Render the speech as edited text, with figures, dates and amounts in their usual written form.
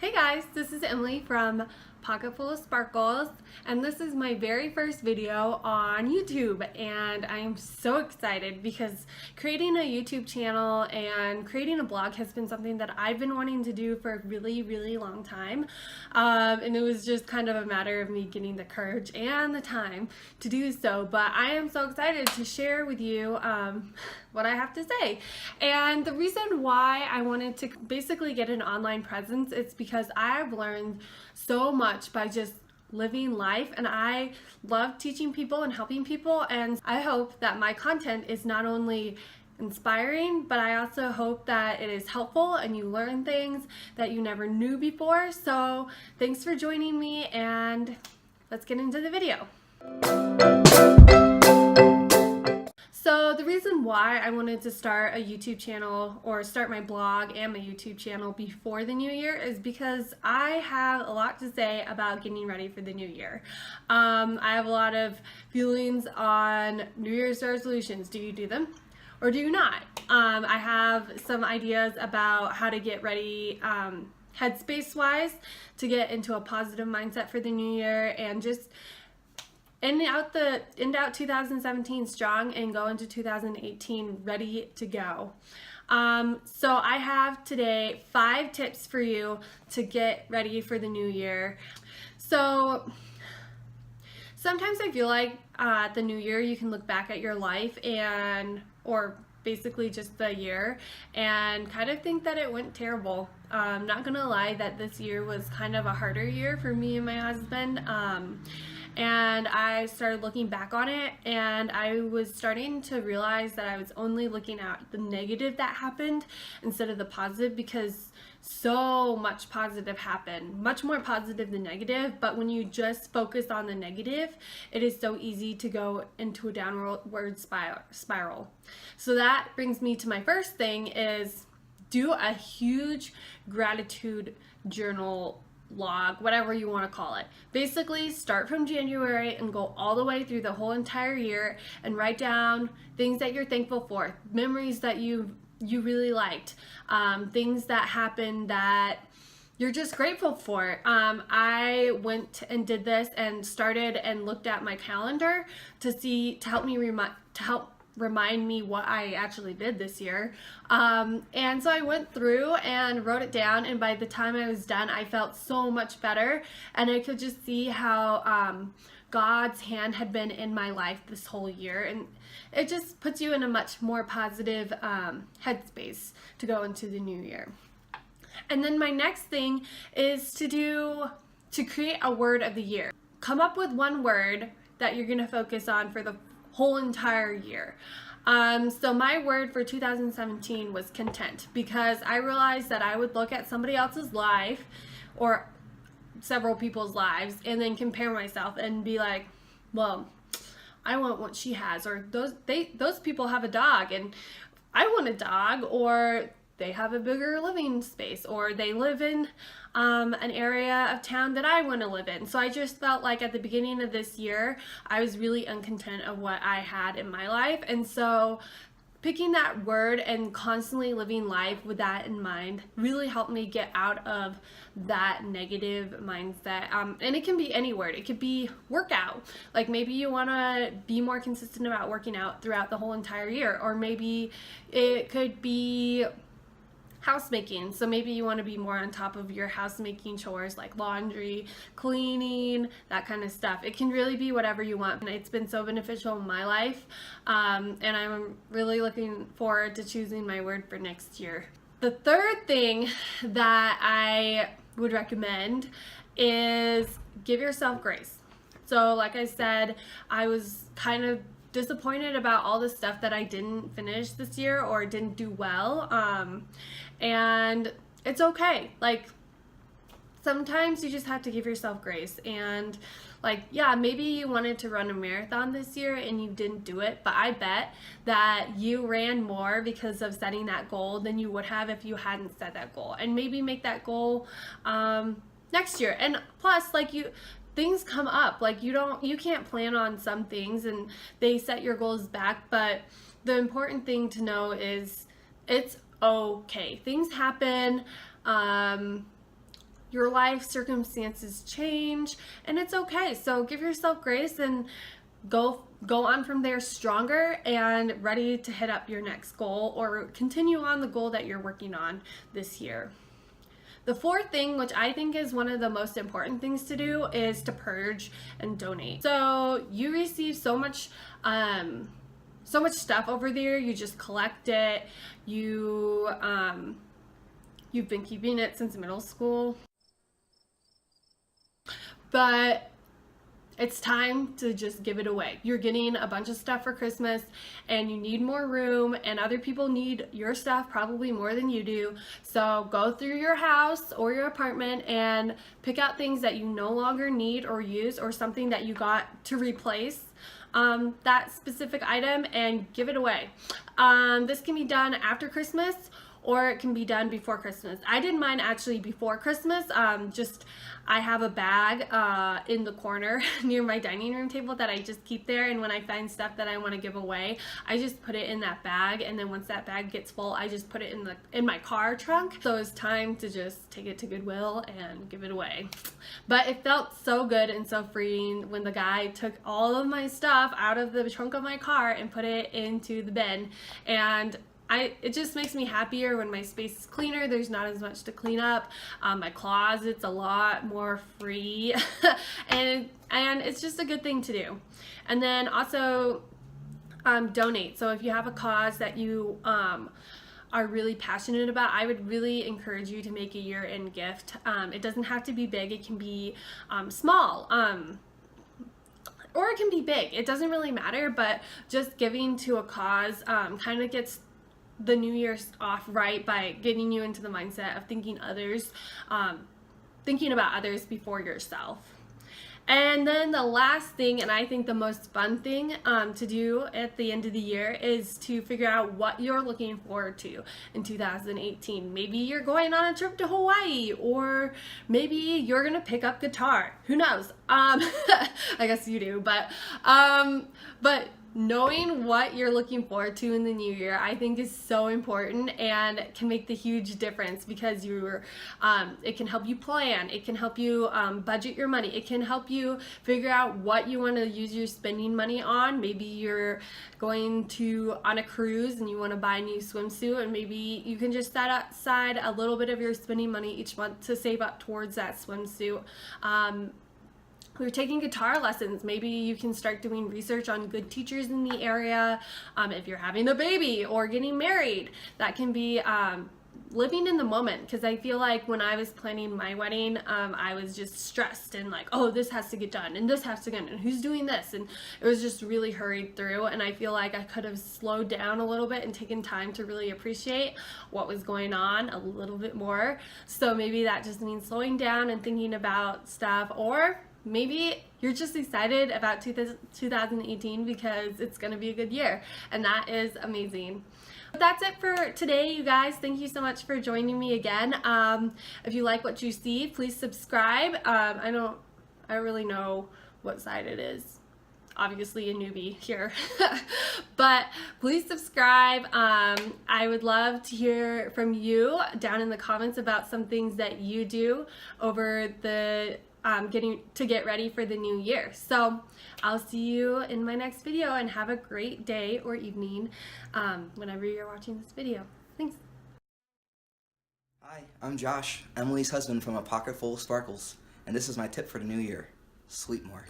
Hey guys, this is Emily from Pocket Full of Sparkles, and this is my very first video on YouTube, and I'm so excited because creating a YouTube channel and creating a blog has been something that I've been wanting to do for a really long time, and it was just kind of a matter of me getting the courage and the time to do so. But I am so excited to share with you what I have to say. And the reason why I wanted to basically get an online presence is because I've learned so much by just living life, and I love teaching people and helping people, and I hope that my content is not only inspiring, but I also hope that it is helpful and you learn things that you never knew before. So thanks for joining me, and let's get into the video. So the reason why I wanted to start a YouTube channel, or start my blog and my YouTube channel before the new year, is because I have a lot to say about getting ready for the new year. I have a lot of feelings on New Year's resolutions. Do you do them or do you not? I have some ideas about how to get ready headspace wise to get into a positive mindset for the new year, and just end out 2017 strong and go into 2018 ready to go. So I have today 5 tips for you to get ready for the new year. So sometimes I feel like at the new year you can look back at your life or basically just the year and kind of think that it went terrible. I'm not gonna lie that this year was kind of a harder year for me and my husband. And I started looking back on it, and I was starting to realize that I was only looking at the negative that happened instead of the positive, because so much positive happened, much more positive than negative. But when you just focus on the negative, it is so easy to go into a downward spiral. So that brings me to my first thing, is do a huge gratitude journal, log, whatever you want to call it. Basically start from January and go all the way through the whole entire year and write down things that you're thankful for, memories that you really liked, things that happened that you're just grateful for. I went and did this and started and looked at my calendar to help remind me what I actually did this year. And so I went through and wrote it down, and by the time I was done, I felt so much better, and I could just see how God's hand had been in my life this whole year, and it just puts you in a much more positive headspace to go into the new year. And then my next thing is to create a word of the year. Come up with one word that you're going to focus on for the whole entire year. So my word for 2017 was content, because I realized that I would look at somebody else's life or several people's lives and then compare myself and be like, well, I want what she has, or those people have a dog and I want a dog, or they have a bigger living space, or they live in an area of town that I want to live in. So I just felt like at the beginning of this year, I was really uncontent of what I had in my life. And so picking that word and constantly living life with that in mind really helped me get out of that negative mindset. And it can be any word. It could be workout. Like maybe you want to be more consistent about working out throughout the whole entire year, or maybe it could be housemaking. So maybe you want to be more on top of your housemaking chores, like laundry, cleaning, that kind of stuff. It can really be whatever you want. And it's been so beneficial in my life. And I'm really looking forward to choosing my word for next year. The third thing that I would recommend is give yourself grace. So like I said, I was kind of disappointed about all the stuff that I didn't finish this year or didn't do well, and it's okay. Like sometimes you just have to give yourself grace, and like, yeah, maybe you wanted to run a marathon this year and you didn't do it, but I bet that you ran more because of setting that goal than you would have if you hadn't set that goal. And maybe make that goal next year. And plus, like, things come up, like you can't plan on some things and they set your goals back, but the important thing to know is it's okay. Things happen. your life circumstances change, and it's okay. So give yourself grace and go on from there stronger and ready to hit up your next goal or continue on the goal that you're working on this year. The fourth thing, which I think is one of the most important things to do, is to purge and donate. So you receive so much stuff over there. You just collect it. You've been keeping it since middle school, but it's time to just give it away. You're getting a bunch of stuff for Christmas and you need more room, and other people need your stuff probably more than you do. So go through your house or your apartment and pick out things that you no longer need or use, or something that you got to replace that specific item, and give it away. This can be done after Christmas, or it can be done before Christmas. I did mine actually before Christmas. I have a bag in the corner near my dining room table that I just keep there, and when I find stuff that I want to give away, I just put it in that bag, and then once that bag gets full, I just put it in my car trunk. So it's time to just take it to Goodwill and give it away. But it felt so good and so freeing when the guy took all of my stuff out of the trunk of my car and put it into the bin, and it just makes me happier when my space is cleaner. There's not as much to clean up. My closet's a lot more free, and it's just a good thing to do. And then also donate. So if you have a cause that you are really passionate about, I would really encourage you to make a year-end gift. It doesn't have to be big. It can be small. Or it can be big. It doesn't really matter, but just giving to a cause kind of gets the New Year's off right by getting you into the mindset of thinking about others before yourself. And then the last thing, and I think the most fun thing to do at the end of the year, is to figure out what you're looking forward to in 2018. Maybe you're going on a trip to Hawaii, or maybe you're gonna pick up guitar. Who knows? I guess you do, but knowing what you're looking forward to in the new year, I think, is so important and can make the huge difference, because it can help you plan, it can help you budget your money, it can help you figure out what you want to use your spending money on. Maybe you're going on a cruise and you want to buy a new swimsuit, and maybe you can just set aside a little bit of your spending money each month to save up towards that swimsuit. We're taking guitar lessons. Maybe you can start doing research on good teachers in the area. If you're having a baby or getting married, that can be living in the moment, because I feel like when I was planning my wedding, I was just stressed and like, oh, this has to get done and this has to get done and who's doing this, and it was just really hurried through, and I feel like I could have slowed down a little bit and taken time to really appreciate what was going on a little bit more. So maybe that just means slowing down and thinking about stuff, or maybe you're just excited about 2018 because it's going to be a good year, and that is amazing. But that's it for today, you guys. Thank you so much for joining me again. If you like what you see, please subscribe. I don't really know what side it is. Obviously a newbie here. But please subscribe. I would love to hear from you down in the comments about some things that you do over the get ready for the new year. So I'll see you in my next video, and have a great day or evening whenever you're watching this video. Thanks. Hi, I'm Josh, Emily's husband from A Pocket Full of Sparkles, and this is my tip for the new year: sleep more.